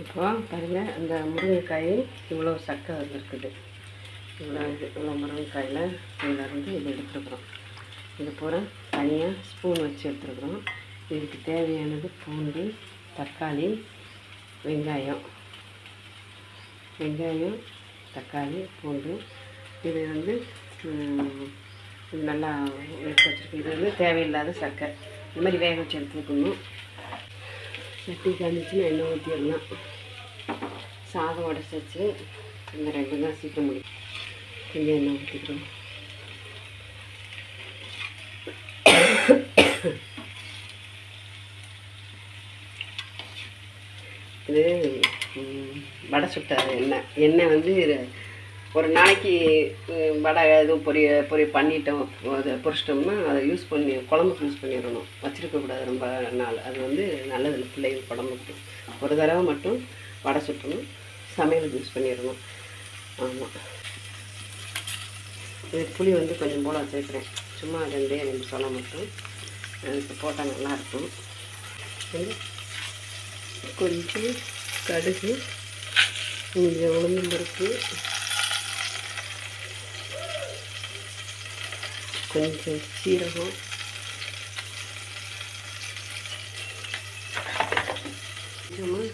இப்போ பாருங்கள், அந்த முருங்கைக்காய் இவ்வளோ சக்கை வந்துருக்குது. இவ்வளோ முருங்கைக்காயில் இதிலேருந்து இதை எடுத்துருக்குறோம். இது பூரா தனியாக ஸ்பூன் வச்சு எடுத்துருக்குறோம். இதுக்கு தேவையானது பூண்டு, தக்காளி, வெங்காயம், தக்காளி, பூண்டு. இது வந்து இது நல்லா எடுத்து வச்சுருக்கு. இது வந்து தேவையில்லாத சக்கை. இந்த மாதிரி வேக வச்சு எடுத்துக்கணும். சட்டி காமிச்சுன்னா எண்ணெய் ஊற்றிடலாம். சாதம் உடச்சி வச்சு இந்த ரெண்டு தான் சீக்கிரம் முடியும். கொஞ்சம் எண்ணெய் ஊற்றிக்கிறோம். இது வடை சுட்ட எண்ணெய் வந்து ஒரு நாளைக்கு வடை எதுவும் பொரி பண்ணிட்டோம், அதை பொரிச்சிட்டோம்னா அதை யூஸ் பண்ணி குழம்புக்கு யூஸ் பண்ணிடணும். வச்சுருக்கக்கூடாது ரொம்ப நாள். அது வந்து நல்லது பிள்ளைங்க குழம்புக்கு. ஒரு தடவை மட்டும் வடை சுட்டணும், சமையலுக்கு யூஸ் பண்ணிடணும். ஆமாம், இது புளி வந்து கொஞ்சம் போல் வச்சுருக்கிறேன். சும்மா 2 சொலை மட்டும் அதுக்கு போட்டால் நல்லாயிருக்கும். கொஞ்சம் கடுகு, கொஞ்சம் உளுந்தம்பருப்பு, கொஞ்சம் சீரகம், கொஞ்சமாக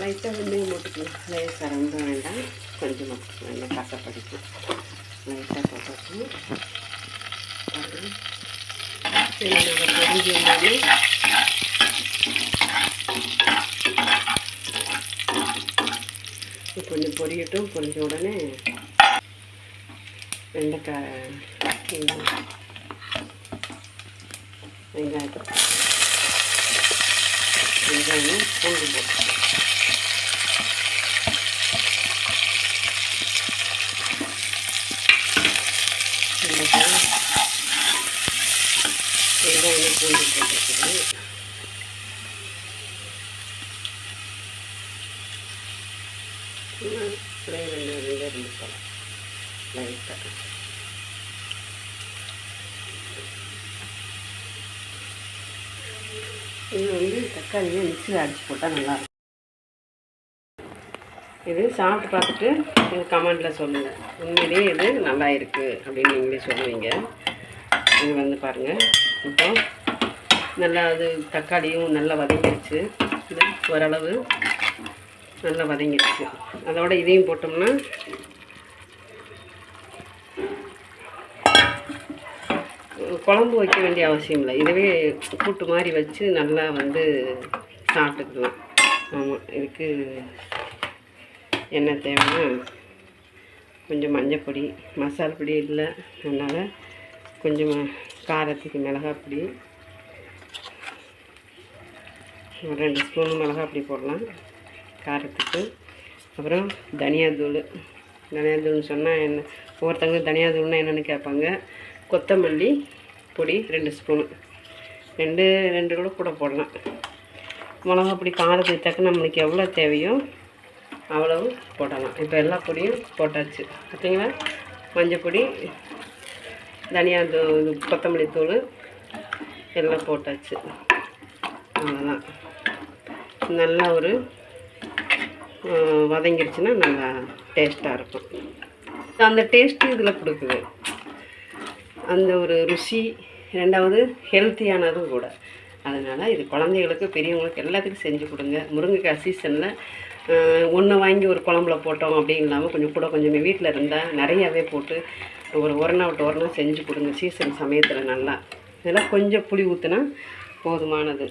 லைட்டாக வெந்தயம் போட்டுக்கலாம். லேசாக ரொம்ப வேண்டாம், கொஞ்சம் மட்டும் வேண்டாம், கசப்படிக்கும். லைட்டாக போட்டு கொஞ்சம் பொரியட்டும். பொரிஞ்ச உடனே வெங்காயம் பூண்டு போட்டு வெங்காயம் பூண்டு போட்டுருக்குது. ரெண்டு போல லைட்டாக இது வந்து தக்காளியை மிக்சியில் அடித்து போட்டால் நல்லாயிருக்கும். இது சாப்பிட்டு பார்த்துட்டு இது கமெண்டில் சொல்லுங்கள். உண்மையிலேயே இது நல்லா இருக்குது அப்படின்னு நீங்களே சொல்லுவீங்க. இது வந்து பாருங்கள், இப்போ நல்லா அது தக்காளியும் நல்லா வதங்கிடுச்சு. இது ஓரளவு நல்லா வதங்கிடுச்சு. அதோட இதையும் போட்டோம்னா குழம்பு வைக்க வேண்டிய அவசியம் இல்லை. இதுவே கூட்டு மாதிரி வச்சு நல்லா வந்து சாப்பிட்டுக்கலாம். ஆமாம், இதுக்கு என்ன தேவைன்னா கொஞ்சம் மஞ்சள் பொடி, மசாலா பொடி இல்லை, அதனால் கொஞ்சம் காரத்துக்கு மிளகாய் பொடி, 2 ஸ்பூன் மிளகாய் பொடி போடலாம் காரத்துக்கு. அப்புறம் தனியாத்தூள்னு சொன்னால் என்ன, ஒவ்வொருத்தவங்க தனியாத்தூள்னால் என்னென்னு கேட்பாங்க. கொத்தமல்லி பொடி 2 ஸ்பூனு, 2 கூட போடலாம். மிளகா பொடி காரத்துக்கு தக்க நம்மளுக்கு எவ்வளோ தேவையோ அவ்வளவு போடலாம். இப்போ எல்லா பொடியும் போட்டாச்சு பார்த்தீங்களா. மஞ்சள் பொடி, தனியாத்தூள், கொத்தமல்லி தூள் எல்லாம் போட்டாச்சு. அவ்வளோதான். நல்லா ஒரு வதங்கிடுச்சுன்னா நல்லா டேஸ்ட்டாக இருக்கும். அந்த டேஸ்ட்டு இதில் கொடுக்குது, அந்த ஒரு ருசி. 2வது ஹெல்த்தியானதும் கூட. அதனால் இது குழந்தைகளுக்கு பெரியவங்களுக்கு எல்லாத்துக்கும் செஞ்சு கொடுங்க. முருங்கைக்காய் சீசனில் ஒன்று வாங்கி ஒரு குழம்புல போட்டோம் அப்படின்னு இல்லாமல் கொஞ்சம் வீட்டில் இருந்தால் நிறையாவே போட்டு ஒரு நாள் விட்டு ஒரு நாள் செஞ்சு கொடுங்க சீசன் சமயத்தில். நல்லா இதெல்லாம் கொஞ்சம் புளி ஊற்றினா போதுமானது.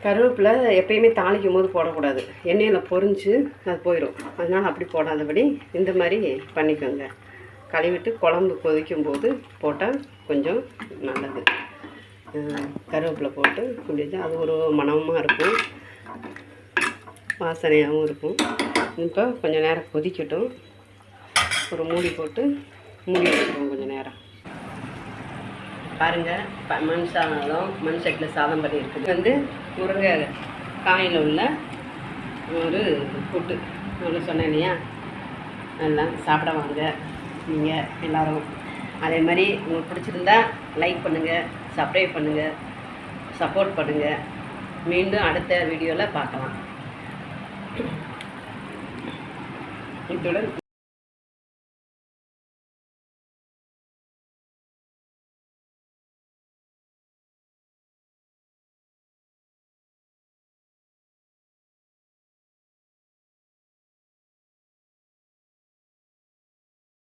கருவேப்பிலை எப்பயுமே தாளிக்கும் போது போடக்கூடாது, எண்ணெயில் பொரிஞ்சு அது போயிடும். அதனால் அப்படி போடாதபடி இந்த மாதிரி பண்ணிக்கோங்க. கழுவிட்டு குழம்பு கொதிக்கும் போது போட்டால் கொஞ்சம் நல்லது. கருவேப்பிலை போட்டு குடிச்சா அது ஒரு மணமாக இருக்கும், வாசனையாகவும் இருக்கும். இப்போ கொஞ்சம் நேரம் கொதிக்கட்டும். ஒரு மூடி போட்டு மூடி வச்சுருவோம் கொஞ்சம் நேரம். பாருங்கள், மண் சட்டியில் சாதம் பண்ணியிருக்குது. வந்து முருங்கை காயில் உள்ள ஒரு கூட்டு ஒன்று சொன்னேன் இல்லையா. நல்லா சாப்பிட வாங்க நீங்கள் எல்லோரும். அதே மாதிரி உங்களுக்கு பிடிச்சிருந்தா லைக் பண்ணுங்கள், சப்ஸ்கிரைப் பண்ணுங்கள், சப்போர்ட் பண்ணுங்கள். மீண்டும் அடுத்த வீடியோவில் பார்க்கலாம். இத்துடன்